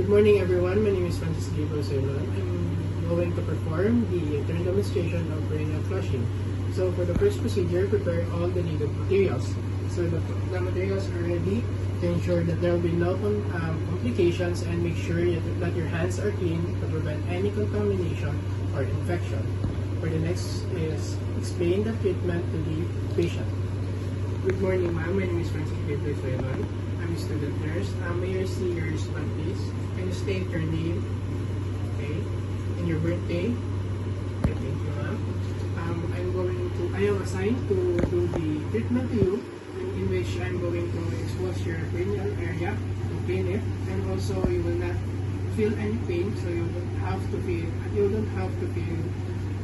Good morning everyone, my name is Francis Gabriel Soylon. I'm going to perform the third demonstration of cranial flushing. So for the first procedure, prepare all the needed materials. So the materials are ready to ensure that there will be no complications, and make sure that your hands are clean to prevent any contamination or infection. For the next is explain the treatment to the patient. Good morning ma'am, my name is Francis Gabriel Soylon. I'm a student nurse. May I see your wristband, please? Can you state your name? Okay. And your birthday? Okay, thank you, ma'am. I am assigned to do the treatment to you, in which I'm going to expose your cranial area to clean it, and also you will not feel any pain, so you don't have to feel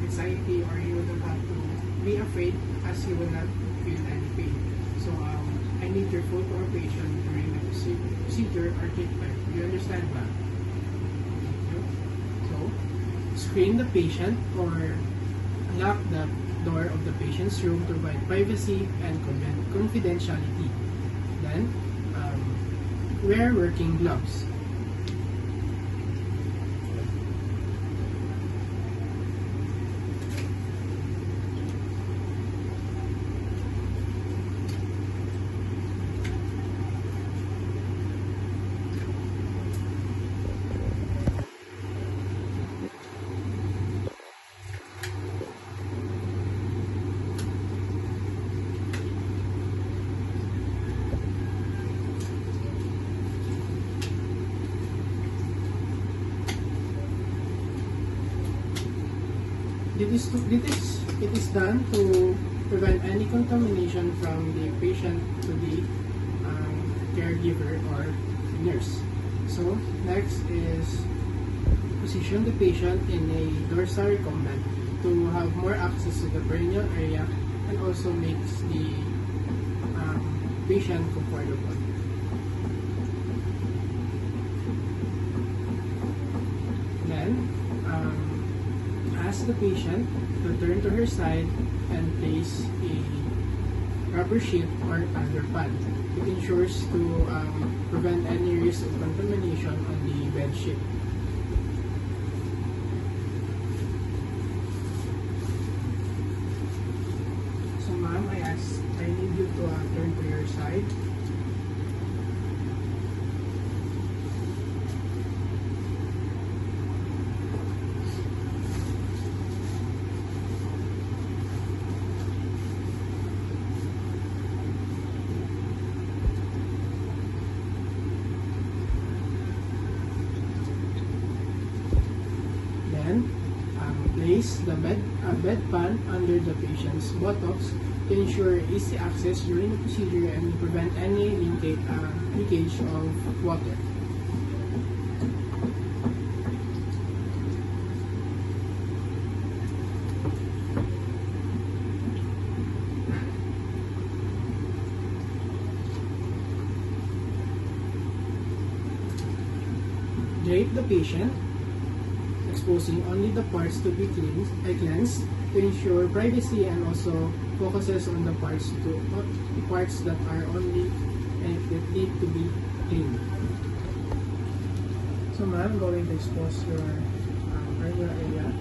anxiety, or you don't have to be afraid, as you will not feel any pain. So I need your full cooperation during the procedure or treatment. Do you understand, ma'am? So, screen the patient or lock the door of the patient's room to provide privacy and confidentiality. Then, wear working gloves. It is done to prevent any contamination from the patient to the caregiver or nurse. So next is position the patient in a dorsal recumbent to have more access to the cranial area, and also makes the patient comfortable. Then ask the patient to turn to her side and place a rubber sheet or other pad. It ensures to prevent any risk of contamination on the bed sheet. So ma'am, I need you to turn to your side. Place the bedpan under the patient's buttocks to ensure easy access during the procedure and prevent any leakage of water. Drape the patient, exposing only the parts to be cleansed to ensure privacy, and also focuses on the parts that are only that need to be cleaned. So ma'am, I'm going to expose your cranial area.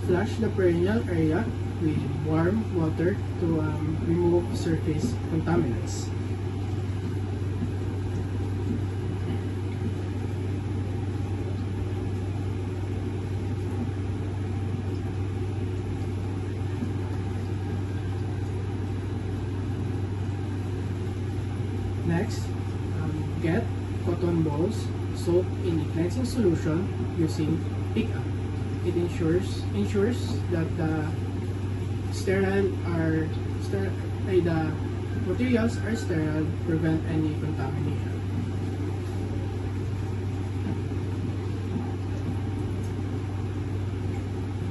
Flush the perineal area with warm water to remove surface contaminants. Next, get cotton balls soaked in a cleansing solution using pick-up. It ensures that the materials are sterile, prevent any contamination.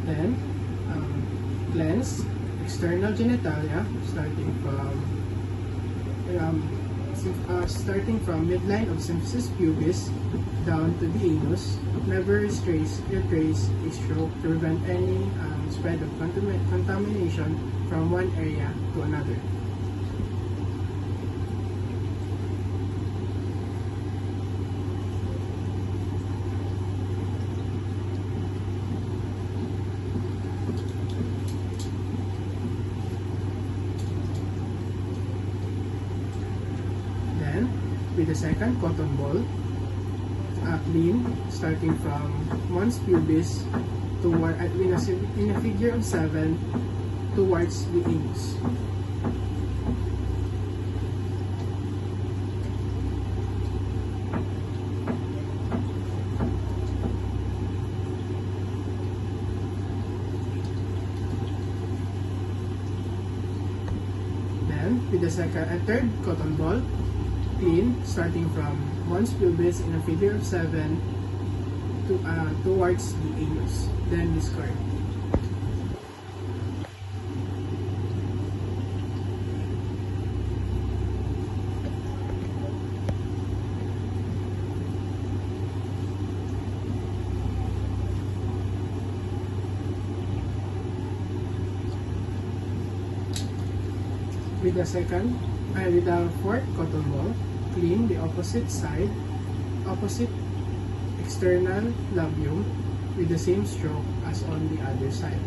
Then, cleanse external genitalia starting from midline of symphysis pubis down to the anus. Never trace a stroke to prevent any spread of contamination from one area to another. Then, with the second cotton ball, clean, starting from one's pubis toward, in a figure of 7 towards the anus. Then, with the second and third cotton ball, clean, starting from one's pubis in a figure of 7 to, towards the anus. Then discard. With the fourth cotton ball, clean the opposite side, opposite external labium with the same stroke as on the other side.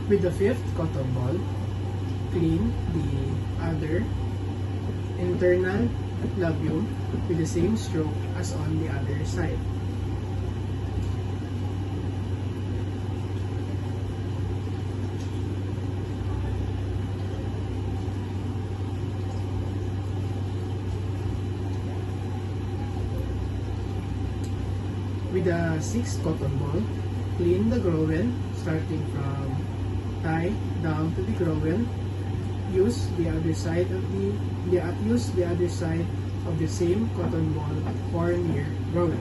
With the fifth cotton ball, clean the other internal labium with the same stroke as on the other side. With the sixth cotton ball, clean the groin starting from thigh down to the groin. Use the other side of the same cotton ball for near groin.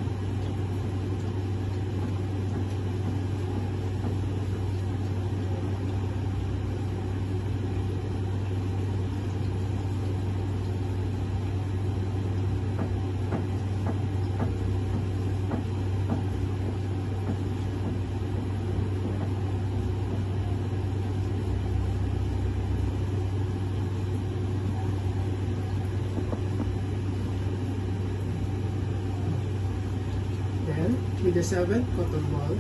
With the seventh cotton ball,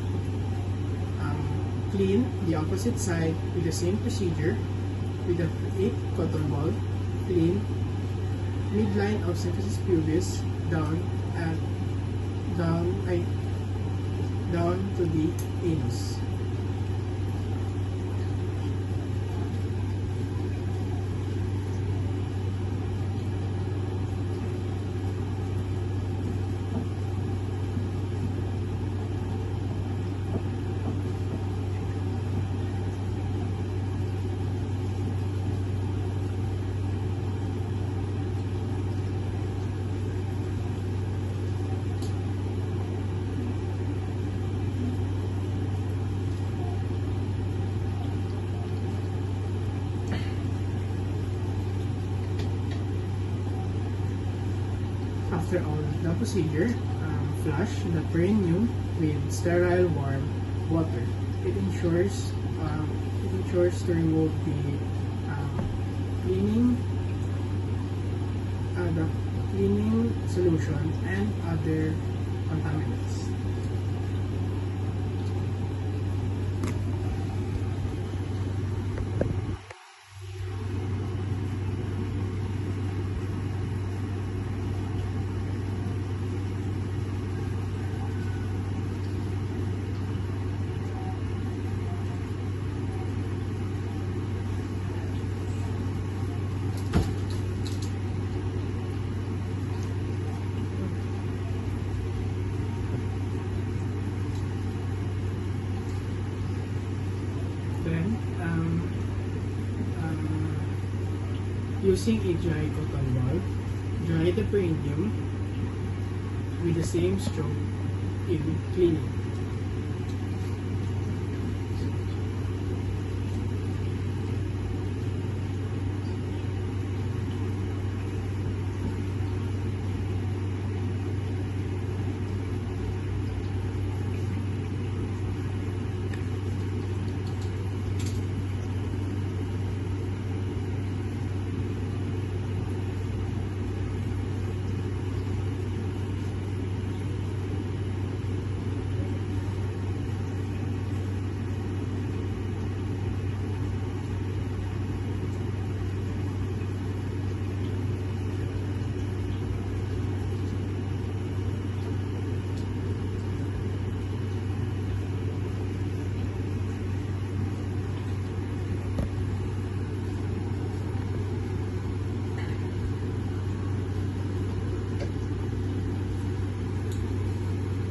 clean the opposite side with the same procedure. With the eighth cotton ball, clean midline of symphysis pubis down to the anus. After all the procedure, flush the perineum with sterile warm water. It ensures to remove the cleaning solution and other contaminants. Using a dry cotton ball, dry the perineum with the same stroke in cleaning.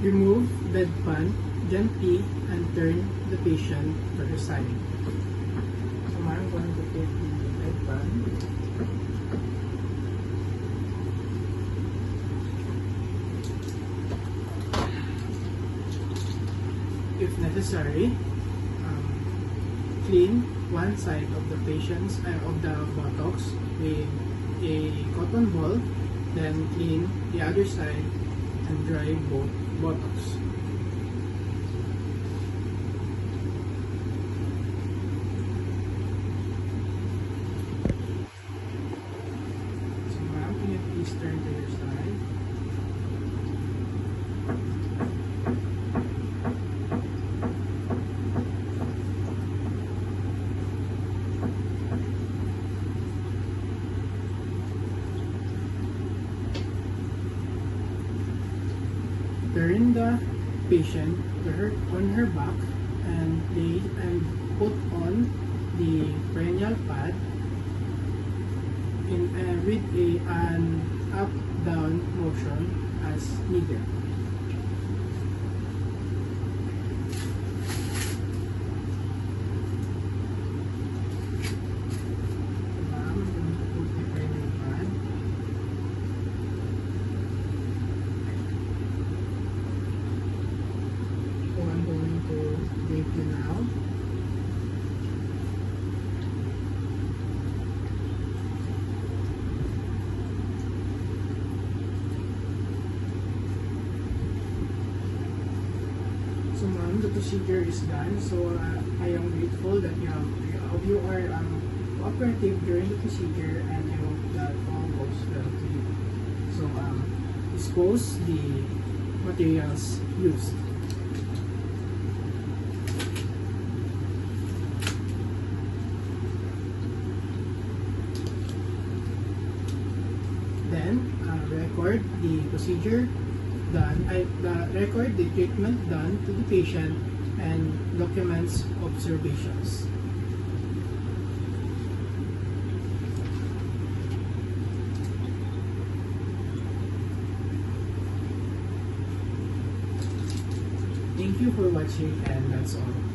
Remove bedpan gently and turn the patient to her side. So I'm going to take the bedpan. If necessary, clean one side of the buttocks with a cotton ball, then clean the other side and dry both buttocks. So ma'am, can you please turn to your side? Turn the patient on her back and put on the perineal pad with an up-down motion as needed. I'm going to put the perineal pad. So I'm going to drape you now. So ma'am, the procedure is done. So I am grateful that you are cooperative during the procedure, and I hope that all goes well to you. So dispose the materials used. Then record the procedure done, record the treatment done to the patient and documents observations. Thank you for watching, and that's all.